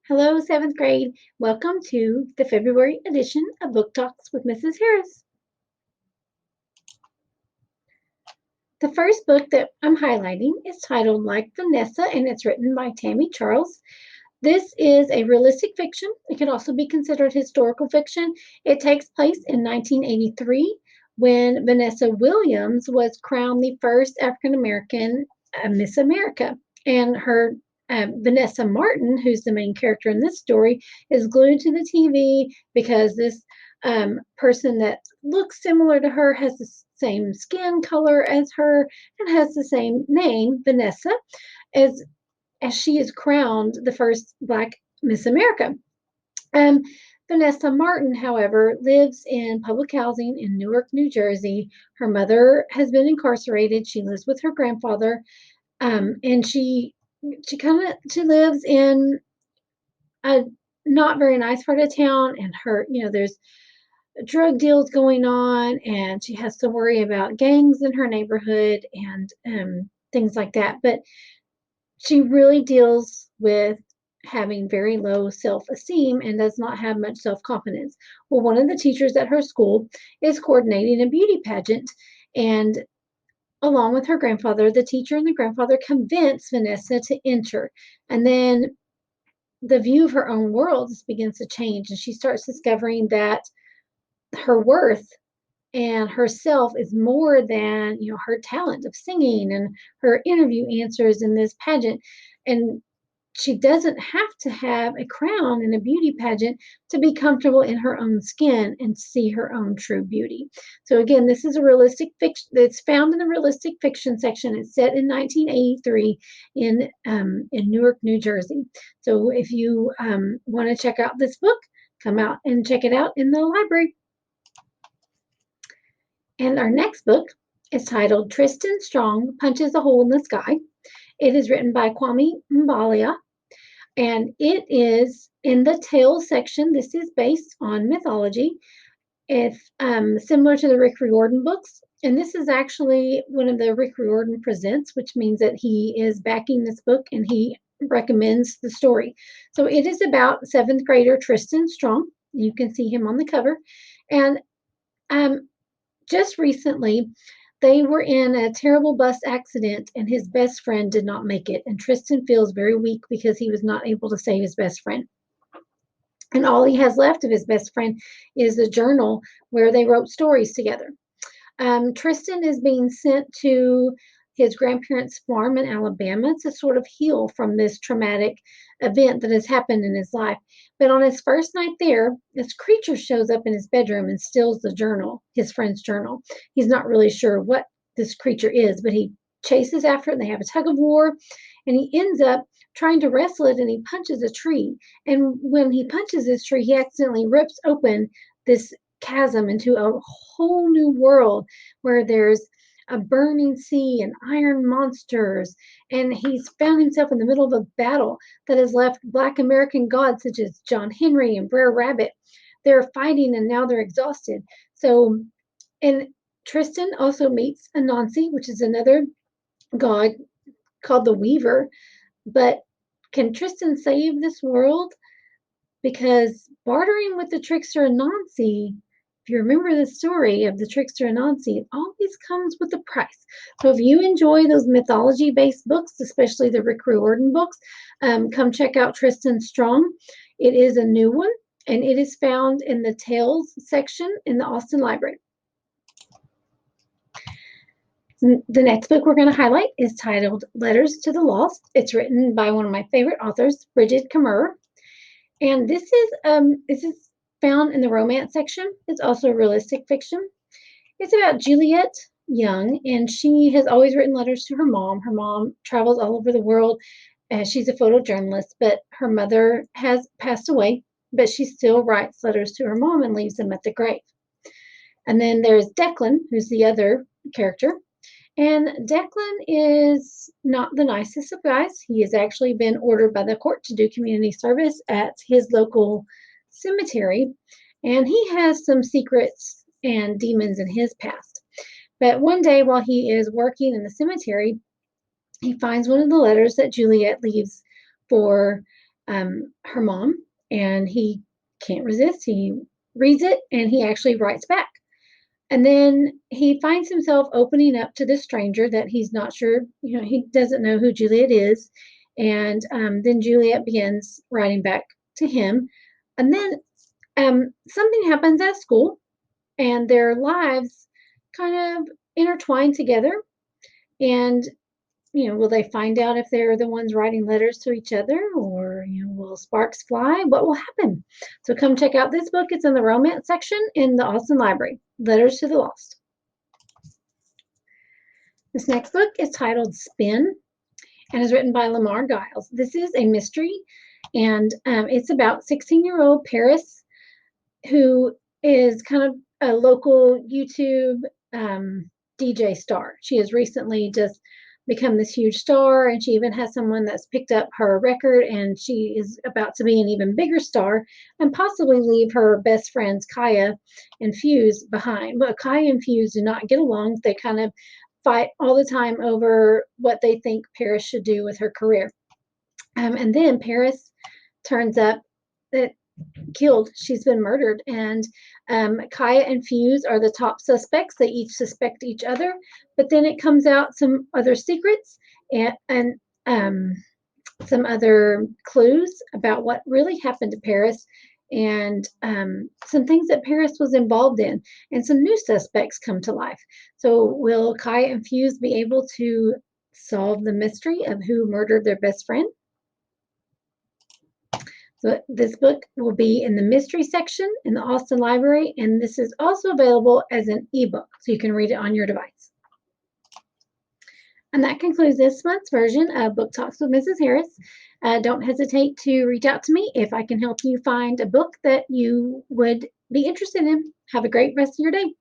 Hello, seventh grade. Welcome to the February edition of Book Talks with Mrs. Harris. The first book that I'm highlighting is titled Like Vanessa, and it's written by Tammy Charles. This is a realistic fiction. It can also be considered historical fiction. It takes place in 1983 when Vanessa Williams was crowned the first African American Miss America. And her Vanessa Martin, who's the main character in this story, is glued to the TV because this person that looks similar to her has the same skin color as her and has the same name, Vanessa, as she is crowned the first Black Miss America. Um, Vanessa Martin, however, lives in public housing in Newark, New Jersey. Her mother has been incarcerated. She lives with her grandfather, and she lives in a not very nice part of town. And there's drug deals going on, and she has to worry about gangs in her neighborhood and things like that. But she really deals with having very low self-esteem and does not have much self-confidence. Well, one of the teachers at her school is coordinating a beauty pageant, and along with her grandfather, the teacher and the grandfather convince Vanessa to enter. And then the view of her own world begins to change, and she starts discovering that her worth and herself is more than her talent of singing and her interview answers in this pageant. And she doesn't have to have a crown in a beauty pageant to be comfortable in her own skin and see her own true beauty. So again, this is a realistic fiction that's found in the realistic fiction section. It's set in 1983 in Newark, New Jersey. So if you want to check out this book, come out and check it out in the library. And our next book is titled Tristan Strong Punches a Hole in the Sky. It is written by Kwame Mbalia, and it is in the tales section. This is based on mythology. It's similar to the Rick Riordan books, and this is actually one of the Rick Riordan Presents, which means that he is backing this book and he recommends the story. So it is about seventh grader Tristan Strong. You can see him on the cover. And just recently, they were in a terrible bus accident, and his best friend did not make it. And Tristan feels very weak because he was not able to save his best friend. And all he has left of his best friend is a journal where they wrote stories together. Tristan is being sent to his grandparents' farm in Alabama to sort of heal from this traumatic event that has happened in his life. But on his first night there, this creature shows up in his bedroom and steals the journal, his friend's journal. He's not really sure what this creature is, but he chases after it and they have a tug of war, and he ends up trying to wrestle it, and he punches a tree. And when he punches this tree, he accidentally rips open this chasm into a whole new world where there's a burning sea and iron monsters. And he's found himself in the middle of a battle that has left Black American gods such as John Henry and Brer Rabbit. They're fighting and now they're exhausted. So, and Tristan also meets Anansi, which is another god called the Weaver. But can Tristan save this world? Because bartering with the trickster Anansi, if you remember the story of the trickster Anansi, it always comes with a price. So if you enjoy those mythology-based books, especially the Rick Riordan books, come check out Tristan Strong. It is a new one, and it is found in the Tales section in the Austin Library. The next book we're going to highlight is titled Letters to the Lost. It's written by one of my favorite authors, Brigid Kemmerer. And this is found in the romance section. It's also realistic fiction. It's about Juliet Young, and she has always written letters to her mom. Her mom travels all over the world. She's a photojournalist, but her mother has passed away, but she still writes letters to her mom and leaves them at the grave. And then there's Declan, who's the other character. And Declan is not the nicest of guys. He has actually been ordered by the court to do community service at his local cemetery, and he has some secrets and demons in his past. But one day while he is working in the cemetery, he finds one of the letters that Juliet leaves for her mom, and he can't resist. He reads it and he actually writes back. And then he finds himself opening up to this stranger that he's not sure, he doesn't know who Juliet is. And then Juliet begins writing back to him. And then something happens at school, and their lives kind of intertwine together. And will they find out if they're the ones writing letters to each other, or, will sparks fly? What will happen? So come check out this book. It's in the romance section in the Austin Library, Letters to the Lost. This next book is titled Spin and is written by Lamar Giles. This is a mystery, and it's about 16-year-old Paris, who is kind of a local YouTube DJ star. She has recently just become this huge star, and she even has someone that's picked up her record, and she is about to be an even bigger star and possibly leave her best friends Kaya and Fuse behind. But Kaya and Fuse do not get along. They kind of fight all the time over what they think Paris should do with her career. And then Paris turns up killed. She's been murdered, and Kaya and Fuse are the top suspects. They each suspect each other, but then it comes out some other secrets and some other clues about what really happened to Paris, and some things that Paris was involved in, and some new suspects come to life. So will Kaya and Fuse be able to solve the mystery of who murdered their best friend? So this book will be in the mystery section in the Austin Library, and this is also available as an ebook, so you can read it on your device. And that concludes this month's version of Book Talks with Mrs. Harris. Don't hesitate to reach out to me if I can help you find a book that you would be interested in. Have a great rest of your day.